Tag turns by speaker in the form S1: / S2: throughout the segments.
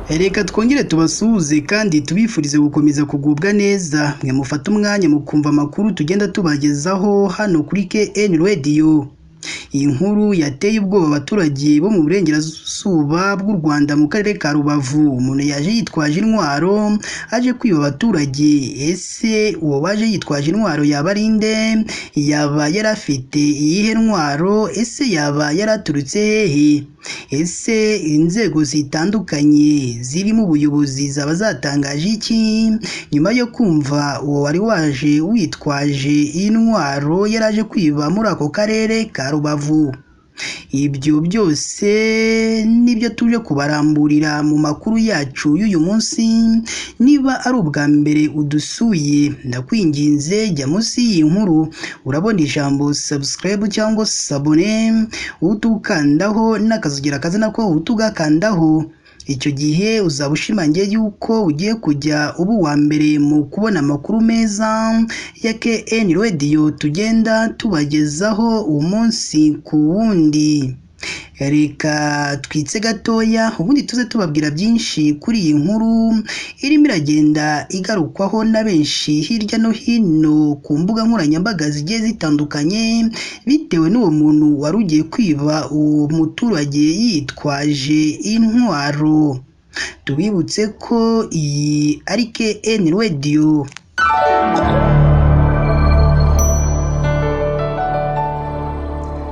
S1: Reka twongere tubasuhuze kandi tubifurize gukomeza kugubwa neza. Mwe mufata umwanya mu kumva amakuru tugenda tubagezaho hano kuri KN Radio. Iyi nkuru yateye ubwoba abaturage bo mu burengerazuba bw'u Rwanda mu karere ka Rubavu. Umuntu yaje yitwaje intwaro aje kwiba abaturage. Ese uwo waje yitwaje intwaro yaba ari nde? Yaba yarafite iyihe ntwaro? Ese yaba yaraturutse hehe? Ese inzego zitandukanye zirimo ubuyobozi zaba zatangaje iki nyuma yo kumva uwo wari waje witwaje intwaro yaraje kwiba muri ako karere ka Rubavu? Ibyo byose nibyo tuje kubaramburira mu makuru yacu y'uyu munsi. Niba ari ubwa mbere udusuye, ndakwinginze jya munsi y'iyi nkuru urabona ijambo subscribe cyangwa sabone, utukandaho n'akazogera kaza nako utugakandaho. Icyo gihe uzaba ushimangiye yuko ugiye kujya uba uwa mbere mu kubona amakuru meza ya KN Radio tugenda tubagezaho umunsi ku wundi. Reka twitse gatoya ubundi tuze tubabwira byinshi kuri iyi nkuru irimo iragenda igarukwaho na benshi hirya no hino ku mbuga nkoranyambaga zigiye zitandukanye, bitewe n'uwo muntu wari ugiye kwiba uwo muturage yitwaje intwaro. Tubibutse ko iyi ari KN Radio.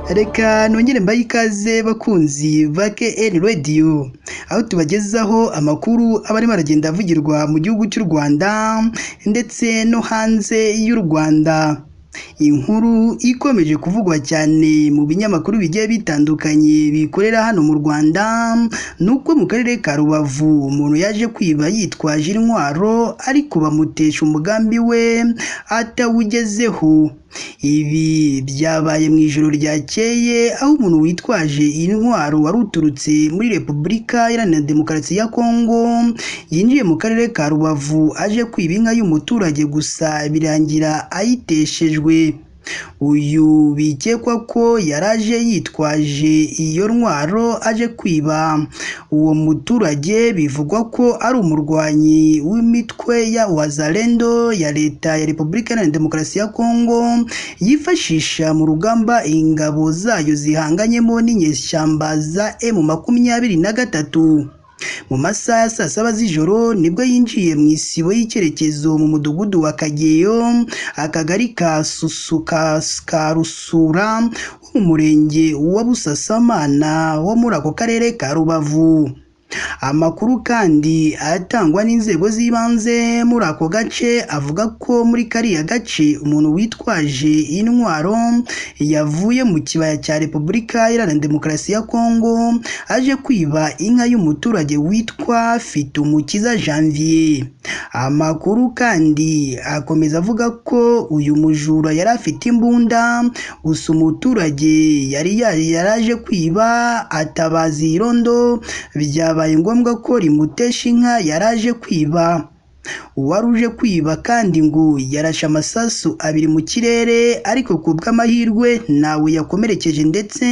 S1: Reka nongere mbaye ikaze bakunzi ba KN Radio, aho tubagezaho amakuru aba arimo aragenda avugirwa mu gihugu cy'u Rwanda ndetse no hanze y'u Rwanda. Inkuru ikomeje kuvugwa cyane mu binyamakuru bigiye bitandukanye bikorera hano mu Rwanda nuko mu karere ka Rubavu umuntu yaje kwiba yitwaje intwaro ariko bamutesha umugambi we atawugezeho. Ibi byabaye mu ijoro ryakeye aho umuntu witwaje intwaro wari uturutse muri Repubulika Iharanira Demokarasi ya Kongo yinjiye mu karere ka Rubavu aje kwiba inka y'umuturage, gusa birangira ayiteshejwe. Uyu bikekwa ko yaraje yitwaje iyo ntwaro aje kwiba uwo muturage, bivugwa ko ari umurwanyi w'imitwe ya Wazalendo ya leta ya Repubulika Iharanira Demokarasi ya Kongo yifashisha mu rugamba ingabo zayo zihanganyemo n'inyeshyamba za M23. Mu masaha ya saa saba z'ijoro nibwo yinjiye mu isibo y'icyerekezo mu mudugudu wa Kageyo, akagari ka Rusura wo mu murenge wa Busasamana wo muri ako karere ka Rubavu. Amakuru kandi atangwa n'inzego z'ibanze muri ako gace avuga ko muri kariya gace umuntu witwaje intwaro yavuye mu kibaya cya Repubulika Iharanira Demokarasi ya Kongo aje kwiba inka y'umuturage witwa Fitumukiza Janvier. Amakuru kandi akomeza avuga ko uyu mujura yari afite imbunda, gusa umuturage yaraje kwiba atabaza irondo, byabaye ngombwa ko rimutesha inka yaraje kwiba. Uwari uje kwiba kandi ngo yarashe amasasu abiri mu kirere, ariko ku bw'amahirwe nawe yakomerekeje ndetse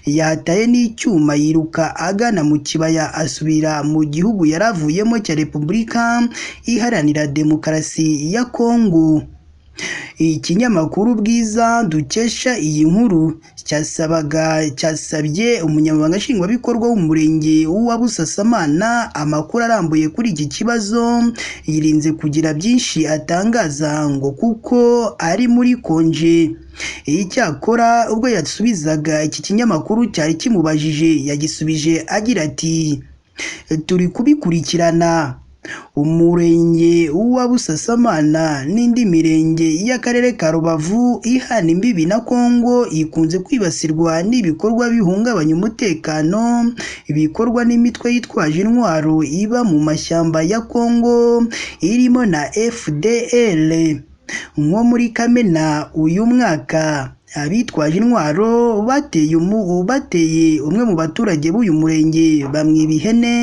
S1: yataye n'icyuma yiruka agana mu kibaya asubira mu gihugu yaravuyemo cya Repubulika Iharanira Demokarasi ya Kongo. Ikinyamakuru Bwiza dukesha iyi nkuru cyasabye umunyamabanga nshingwabikorwa w'umurenge wa Busasamana amakuru arambuye kuri iki kibazo. Yirinze kugira byinshi atangaza ngo kuko ari muri konje. Icyakora ubwo yasubizaga iki kinyamakuru cyari kimubajije, yagisubije agira ati turi kubikurikirana. Umurenge wa Busasamana n'indi mirenge y'akarere ka Rubavu ihana imbibi na Kongo ikunze kwibasirwa n'ibikorwa bihungabanya umutekano bikorwa n'imitwe yitwaje intwaro iba mu mashyamba ya Kongo irimo na FDL. Nko muri Kamena uyu mwaka abitwaje intwaro bateye umwe mu baturage b'uyu murenge, bamwiba ihene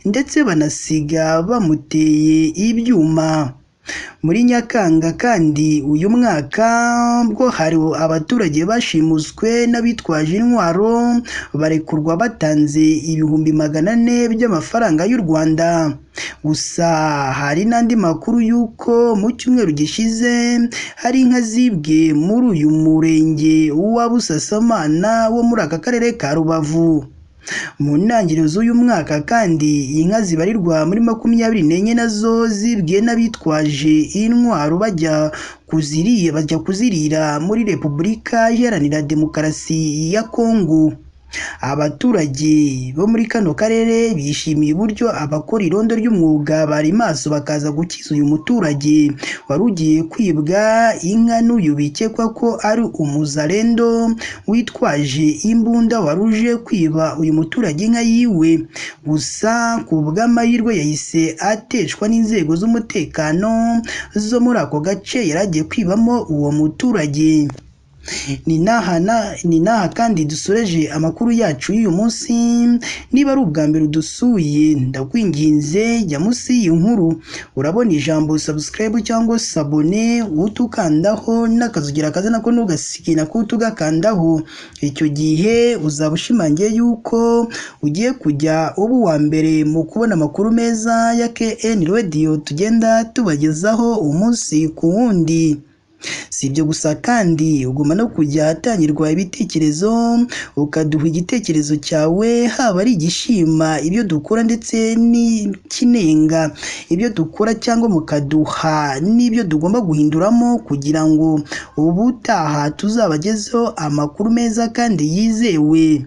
S1: ndetse banasiga bamuteye ibyuma. Muri Nyakanga kandi uyu mwaka bwo hari abaturage bashimuswe n'abitwaje intwaro barekurwa batanze ibihumbi 400 by'amafaranga y'u Rwanda. Gusa hari n'andi makuru y'uko mu cyumweru gishize hari inka zibwe muri uyu murenge wa Busasamana wo muri aka karere ka Rubavu. Mu ntangiriro z'uyu mwaka kandi inka zibarirwa muri 24 nazo zibwiye n'abitwaje intwaro bajya kuzirira muri Repubulika Iharanira Demokarasi ya Kongo. Abaturage bo muri kano karere bishimiye uburyo abakora irondo ry'umwuga bari maso bakaza gukiza uyu muturage wari ugiye kwibwa inka n'uyu bikekwa ko ari umuzalendo witwaje imbunda wari uje kwiba uyu muturage inka yiwe. Gusa ku bw'amahirwe yahise ateshwa n'inzego z'umutekano zo muri ako gace yari agiye kwibamo uwo muturage. Ni naha kandi dusoreje amakuru yacu y'uyu munsi. Niba ari ubwa mbere udusuye ndakwinginze jya munsi y'iyi nkuru urabona ijambo subscribe cyangwa sabone utukandaho n'akazugira kaza nako ntugasikina ko utugakandaho. Icyo gihe uzaba ushimangiye yuko ugiye kujya uba uwa mbere mu kubona amakuru meza ya KN Radio tugenda tubagezaho umunsi ku wundi. Si ibyo gusa kandi ugomba no kujya ahatangirwa ibitekerezo ukaduha igitekerezo cyawe, haba ari igishima ibyo dukora ndetse n'ikinenga ibyo dukora, cyangwa mukaduha n'ibyo tugomba guhinduramo kugira ngo ubutaha tuzabagezeho amakuru meza kandi yizewe.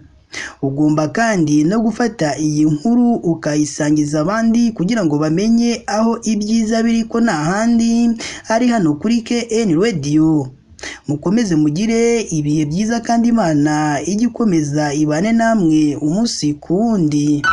S1: Ugomba kandi no gufata iyi nkuru ukayisangiza abandi kugira ngo bamenye aho ibyiza biri ko nta handi ari hano kuri KN Radio. Mukomeze mugire ibihe byiza kandi Imana ijye ikomeza ibane namwe umunsi ku wundi.